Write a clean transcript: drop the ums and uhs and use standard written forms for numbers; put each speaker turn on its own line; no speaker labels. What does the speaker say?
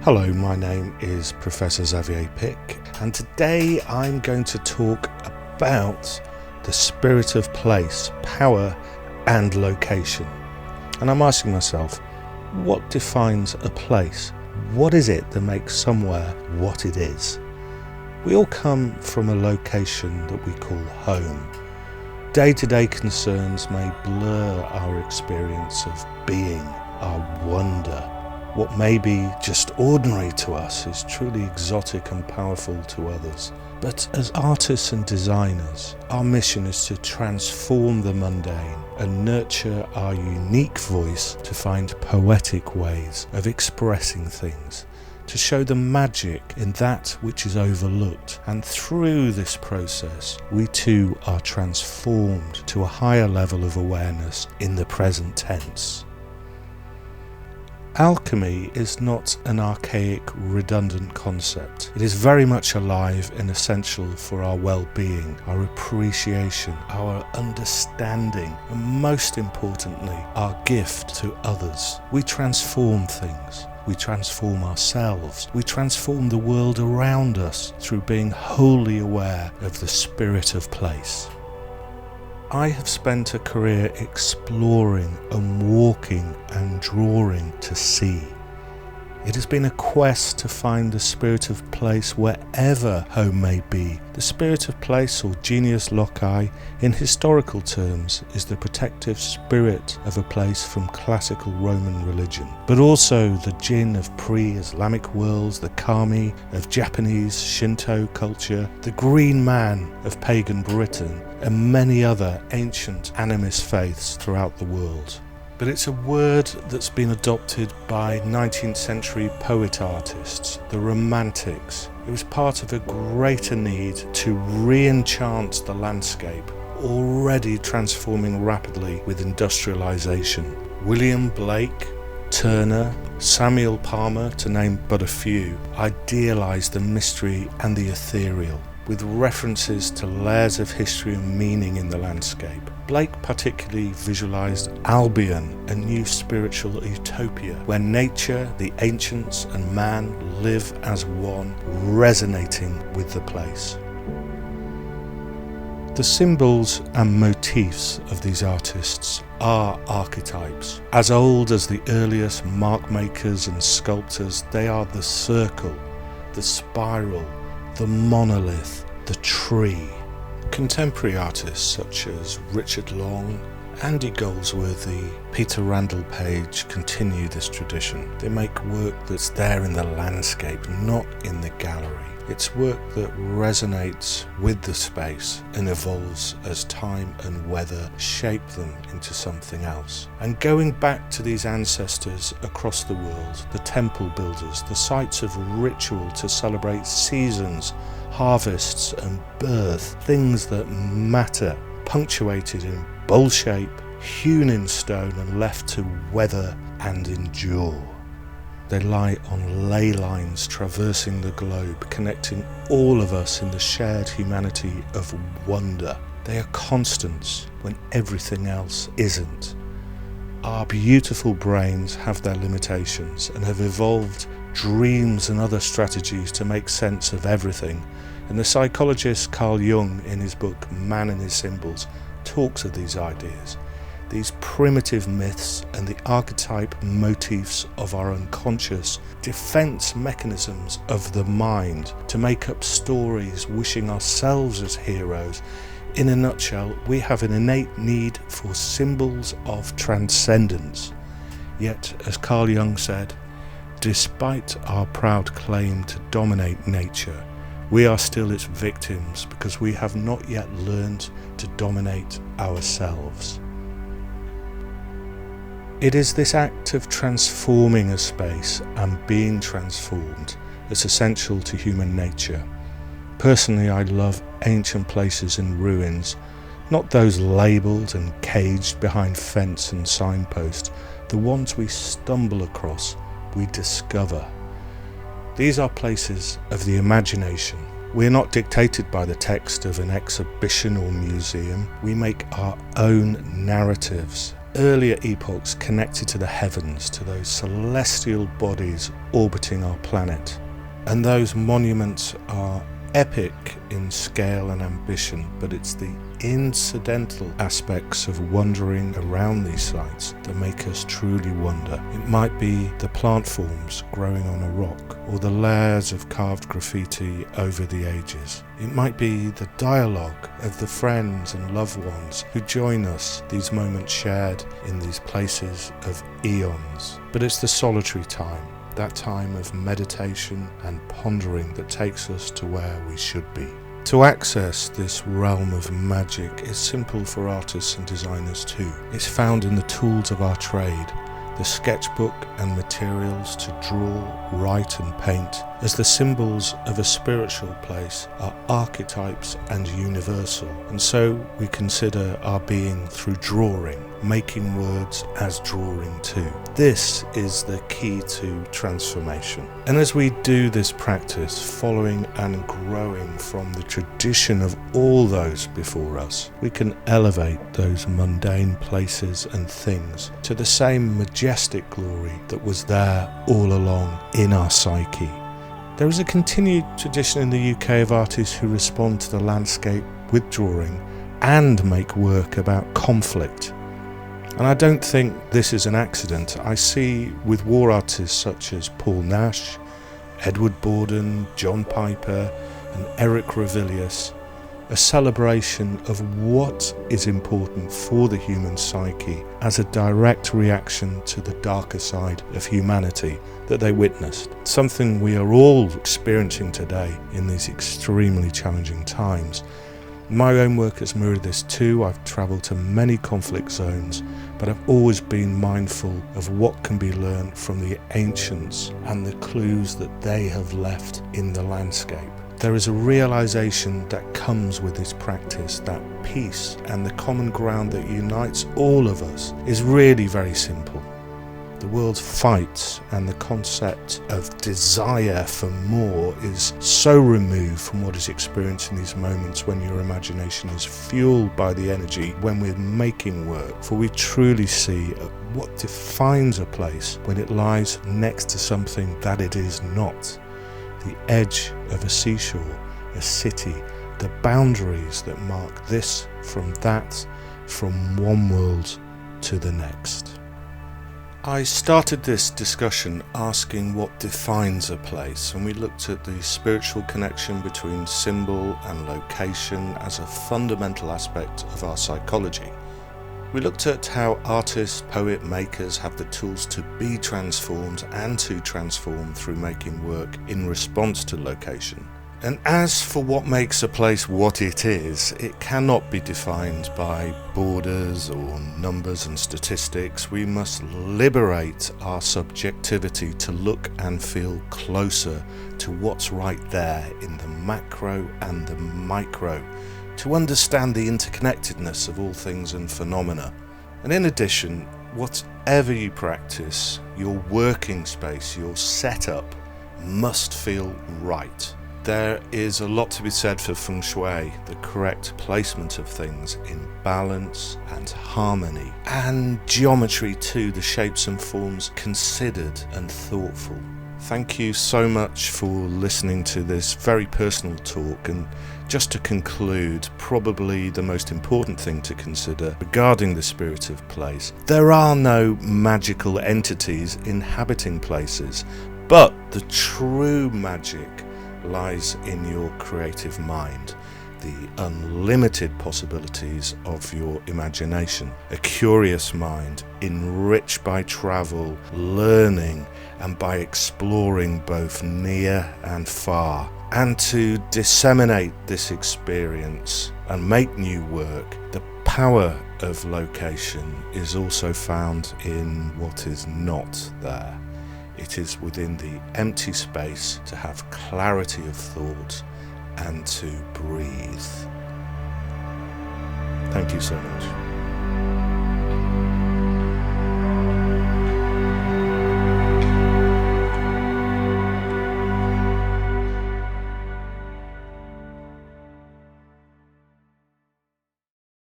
Hello, my name is Professor Xavier Pick, and today I'm going to talk about the spirit of place, power and location. And I'm asking myself, what defines a place? What is it that makes somewhere what it is? We all come from a location that we call home. Day-to-day concerns may blur our experience of being, our wonder. What may be just ordinary to us is truly exotic and powerful to others. But as artists and designers, our mission is to transform the mundane and nurture our unique voice to find poetic ways of expressing things, to show the magic in that which is overlooked. And through this process, we too are transformed to a higher level of awareness in the present tense. Alchemy is not an archaic, redundant concept. It is very much alive and essential for our well-being, our appreciation, our understanding, and most importantly, our gift to others. We transform things. We transform ourselves. We transform the world around us through being wholly aware of the spirit of place. I have spent a career exploring and walking and drawing to see. It has been a quest to find the spirit of place wherever home may be. The spirit of place, or genius loci, in historical terms, is the protective spirit of a place from classical Roman religion, but also the Jin of pre-Islamic worlds, the Kami of Japanese Shinto culture, the Green Man of pagan Britain, and many other ancient animist faiths throughout the world. But it's a word that's been adopted by 19th century poet artists, the Romantics. It was part of a greater need to re-enchant the landscape, already transforming rapidly with industrialization. William Blake, Turner, Samuel Palmer, to name but a few, idealized the mystery and the ethereal, with references to layers of history and meaning in the landscape. Blake particularly visualized Albion, a new spiritual utopia, where nature, the ancients and man live as one, resonating with the place. The symbols and motifs of these artists are archetypes. As old as the earliest mark makers and sculptors, they are the circle, the spiral, the monolith, the tree. Contemporary artists such as Richard Long, Andy Goldsworthy, Peter Randall-Page continue this tradition. They make work that's there in the landscape, not in the gallery. It's work that resonates with the space and evolves as time and weather shape them into something else. And going back to these ancestors across the world, the temple builders, the sites of ritual to celebrate seasons, harvests and birth, things that matter, punctuated in bowl shape, hewn in stone and left to weather and endure. They lie on ley lines traversing the globe, connecting all of us in the shared humanity of wonder. They are constants when everything else isn't. Our beautiful brains have their limitations and have evolved dreams and other strategies to make sense of everything. And the psychologist Carl Jung, in his book Man and His Symbols, talks of these ideas, these primitive myths and the archetype motifs of our unconscious, defense mechanisms of the mind to make up stories wishing ourselves as heroes. In a nutshell, we have an innate need for symbols of transcendence. Yet, as Carl Jung said, despite our proud claim to dominate nature, we are still its victims because we have not yet learned to dominate ourselves. It is this act of transforming a space and being transformed that's essential to human nature. Personally, I love ancient places and ruins, not those labelled and caged behind fence and signpost, the ones we stumble across, we discover. These are places of the imagination. We are not dictated by the text of an exhibition or museum. We make our own narratives earlier epochs connected to the heavens, to those celestial bodies orbiting our planet. And those monuments are epic in scale and ambition, but it's the incidental aspects of wandering around these sites that make us truly wonder. It might be the plant forms growing on a rock, or the layers of carved graffiti over the ages. It might be the dialogue of the friends and loved ones who join us, these moments shared in these places of eons. But it's the solitary time, that time of meditation and pondering that takes us to where we should be. To access this realm of magic is simple for artists and designers too. It's found in the tools of our trade, the sketchbook and materials to draw, write and paint, as the symbols of a spiritual place are archetypes and universal, and so we consider our being through drawing, making words as drawing too. This is the key to transformation. And as we do this practice, following and growing from the tradition of all those before us, we can elevate those mundane places and things to the same majestic glory that was there all along in our psyche. There is a continued tradition in the UK of artists who respond to the landscape with drawing and make work about conflict. And I don't think this is an accident. I see with war artists such as Paul Nash, Edward Borden, John Piper and Eric Ravilius a celebration of what is important for the human psyche as a direct reaction to the darker side of humanity that they witnessed. Something we are all experiencing today in these extremely challenging times. My own work has mirrored this too. I've travelled to many conflict zones, but I've always been mindful of what can be learned from the ancients and the clues that they have left in the landscape. There is a realization that comes with this practice that peace and the common ground that unites all of us is really very simple. The world's fights and the concept of desire for more is so removed from what is experienced in these moments when your imagination is fueled by the energy when we're making work. For we truly see what defines a place when it lies next to something that it is not. The edge of a seashore, a city, the boundaries that mark this from that, from one world to the next. I started this discussion asking what defines a place, and we looked at the spiritual connection between symbol and location as a fundamental aspect of our psychology. We looked at how artists, poet makers have the tools to be transformed and to transform through making work in response to location. And as for what makes a place what it is, it cannot be defined by borders or numbers and statistics. We must liberate our subjectivity to look and feel closer to what's right there in the macro and the micro, to understand the interconnectedness of all things and phenomena. And in addition, whatever you practice, your working space, your setup must feel right. There is a lot to be said for feng shui, the correct placement of things in balance and harmony, and geometry too, the shapes and forms considered and thoughtful. Thank you so much for listening to this very personal talk, and just to conclude, probably the most important thing to consider regarding the spirit of place, there are no magical entities inhabiting places, but the true magic lies in your creative mind, the unlimited possibilities of your imagination, a curious mind enriched by travel, learning, and by exploring both near and far. And to disseminate this experience and make new work, the power of location is also found in what is not there. It is within the empty space to have clarity of thought and to breathe. Thank you so much.